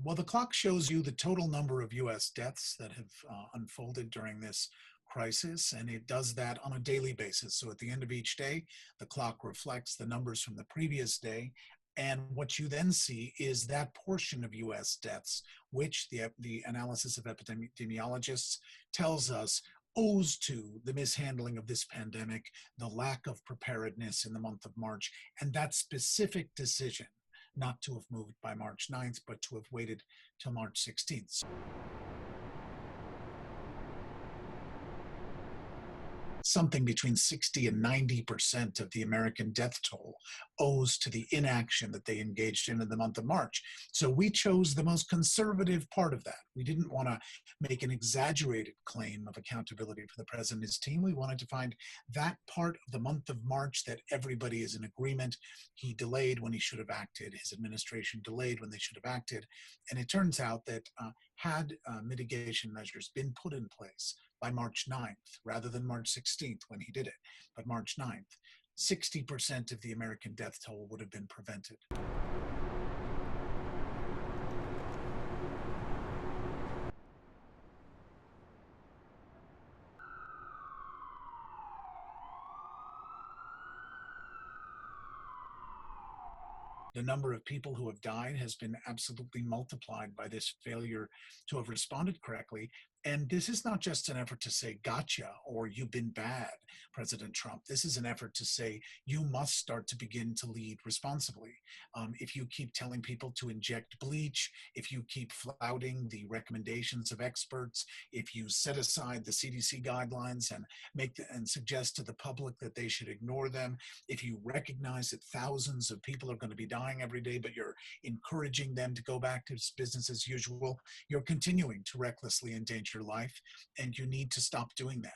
Well, the clock shows you the total number of US deaths that have unfolded during this crisis, and it does that on a daily basis. So at the end of each day, the clock reflects the numbers from the previous day. And what you then see is that portion of US deaths, which the analysis of epidemiologists tells us owes to the mishandling of this pandemic, the lack of preparedness in the month of March, and that specific decision not to have moved by March 9th, but to have waited till March 16th. Something between 60 and 90% of the American death toll owes to the inaction that they engaged in the month of March. So we chose the most conservative part of that. We didn't want to make an exaggerated claim of accountability for the president and his team. We wanted to find that part of the month of March that everybody is in agreement. He delayed when he should have acted. His administration delayed when they should have acted. And it turns out that had mitigation measures been put in place by March 9th, rather than March 16th when he did it, but March 9th, 60% of the American death toll would have been prevented. The number of people who have died has been absolutely multiplied by this failure to have responded correctly. And this is not just an effort to say, gotcha, or you've been bad, President Trump. This is an effort to say, you must start to begin to lead responsibly. If you keep telling people to inject bleach, if you keep flouting the recommendations of experts, if you set aside the CDC guidelines and suggest to the public that they should ignore them, if you recognize that thousands of people are going to be dying every day, but you're encouraging them to go back to business as usual, you're continuing to recklessly endanger your life, and you need to stop doing that.